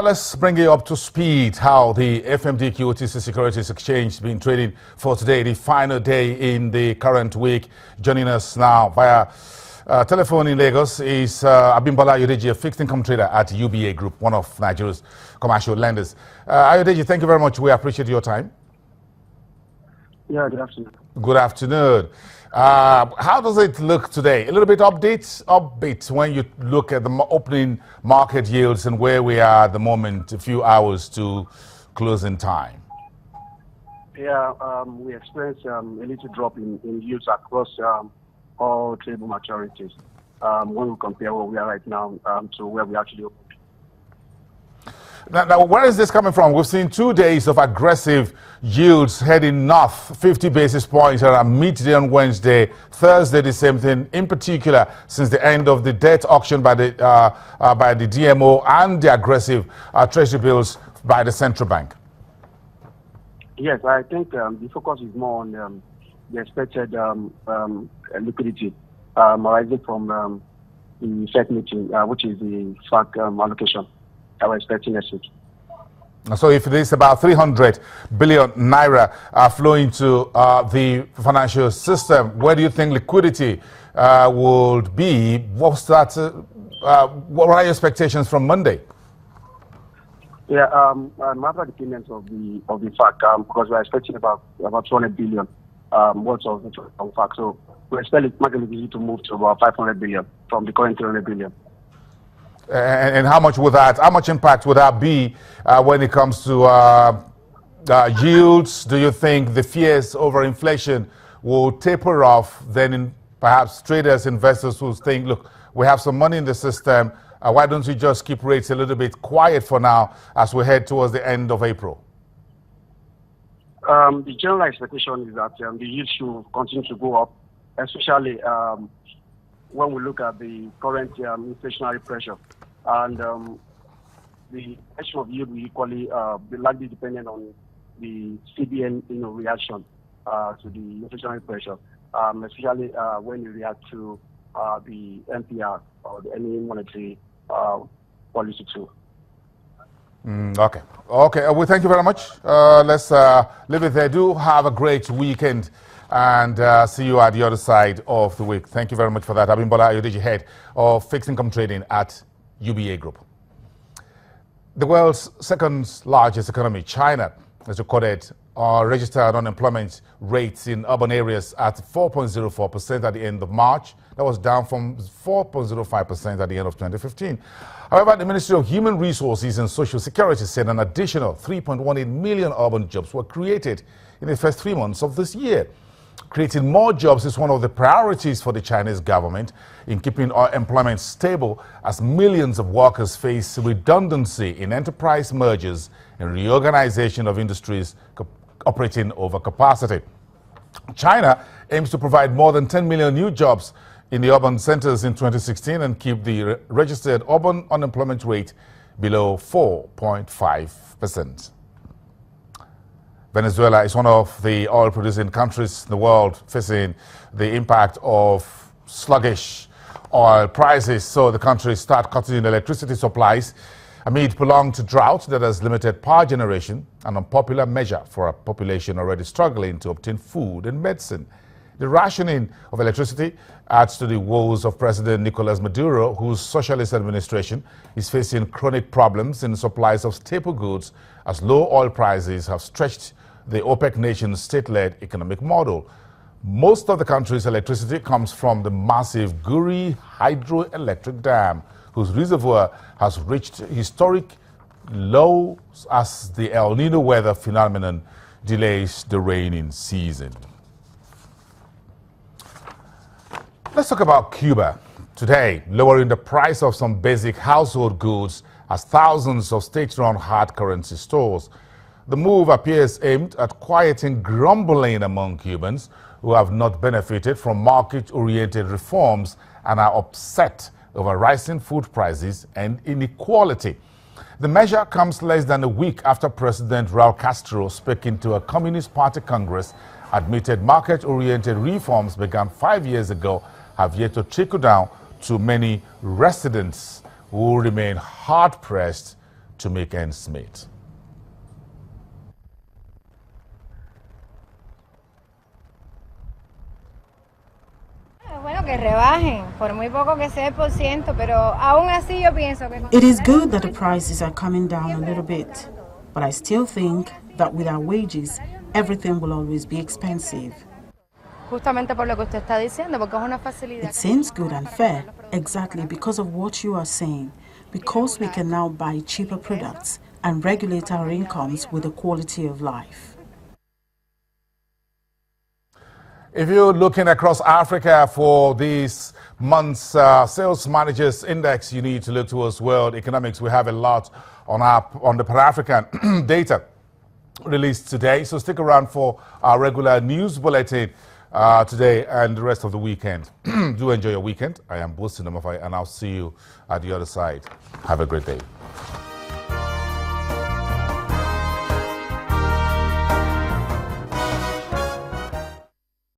Well, let's bring you up to speed how the FMDQ OTC Securities Exchange has been trading for today, the final day in the current week. Joining us now via telephone in Lagos is Abimbola Ayodeji, a fixed income trader at UBA Group, one of Nigeria's commercial lenders. Ayodeji, thank you very much. We appreciate your time. Yeah, good afternoon. Good afternoon. How does it look today? A little bit upbeat when you look at the opening market yields and where we are at the moment, a few hours to closing time. Yeah, we experienced a little drop in yields across all tradable maturities when we compare where we are right now to where we actually opened. Now, where is this coming from? We've seen 2 days of aggressive yields heading north, 50 basis points around midday on Wednesday, Thursday the same thing, in particular since the end of the debt auction by the DMO and the aggressive treasury bills by the central bank. Yes, I think the focus is more on the expected liquidity arising from the Fed meeting, which is the FAC allocation that we're expecting next week. So if it is about 300 billion naira flowing to the financial system, where do you think liquidity would be? What's that? What are your expectations from Monday? Yeah, matter dependent of the FAC, because we're expecting about 200 billion worth of FAC. So we expect market liquidity to move to about 500 billion from the current 300 billion. And how much impact would that be when it comes to yields? Do you think the fears over inflation will taper off? Then perhaps traders, investors will think, look, we have some money in the system. Why don't we just keep rates a little bit quiet for now as we head towards the end of April? The general expectation is that the yields should continue to go up, especially when we look at the current inflationary pressure, and the action of yield will equally be largely dependent on the CBN reaction to the inflationary pressure, especially when you react to the NPR or any monetary policy too. Okay. Well, thank you very much. Let's leave it there. Do have a great weekend. And see you at the other side of the week. Thank you very much for that. Abimbola Ayodeji, head of fixed income trading at UBA Group. The world's second largest economy, China, has recorded registered unemployment rates in urban areas at 4.04% at the end of March. That was down from 4.05% at the end of 2015. However, the Ministry of Human Resources and Social Security said an additional 3.18 million urban jobs were created in the first 3 months of this year. Creating more jobs is one of the priorities for the Chinese government in keeping our employment stable as millions of workers face redundancy in enterprise mergers and reorganization of industries operating over capacity. China aims to provide more than 10 million new jobs in the urban centers in 2016 and keep the registered urban unemployment rate below 4.5%. Venezuela is one of the oil-producing countries in the world facing the impact of sluggish oil prices. So the country start cutting in electricity supplies amid prolonged drought that has limited power generation, an unpopular measure for a population already struggling to obtain food and medicine. The rationing of electricity adds to the woes of President Nicolas Maduro, whose socialist administration is facing chronic problems in supplies of staple goods as low oil prices have stretched the OPEC nation's state-led economic model. Most of the country's electricity comes from the massive Guri hydroelectric dam, whose reservoir has reached historic lows as the El Nino weather phenomenon delays the rainy season. Let's talk about Cuba. Today, lowering the price of some basic household goods as thousands of state-run hard currency stores. The move appears aimed at quieting grumbling among Cubans who have not benefited from market-oriented reforms and are upset over rising food prices and inequality. The measure comes less than a week after President Raul Castro, speaking to a Communist Party Congress, admitted market-oriented reforms began 5 years ago have yet to trickle down to many residents who remain hard-pressed to make ends meet. It is good that the prices are coming down a little bit, but I still think that with our wages, everything will always be expensive. It seems good and fair, exactly because of what you are saying, because we can now buy cheaper products and regulate our incomes with the quality of life. If you're looking across Africa for this month's Sales Managers Index, you need to look towards World Economics. We have a lot on the Pan-African data released today, so stick around for our regular news bulletin today and the rest of the weekend. Do enjoy your weekend. I am Bosi Namafai, and I'll see you at the other side. Have a great day.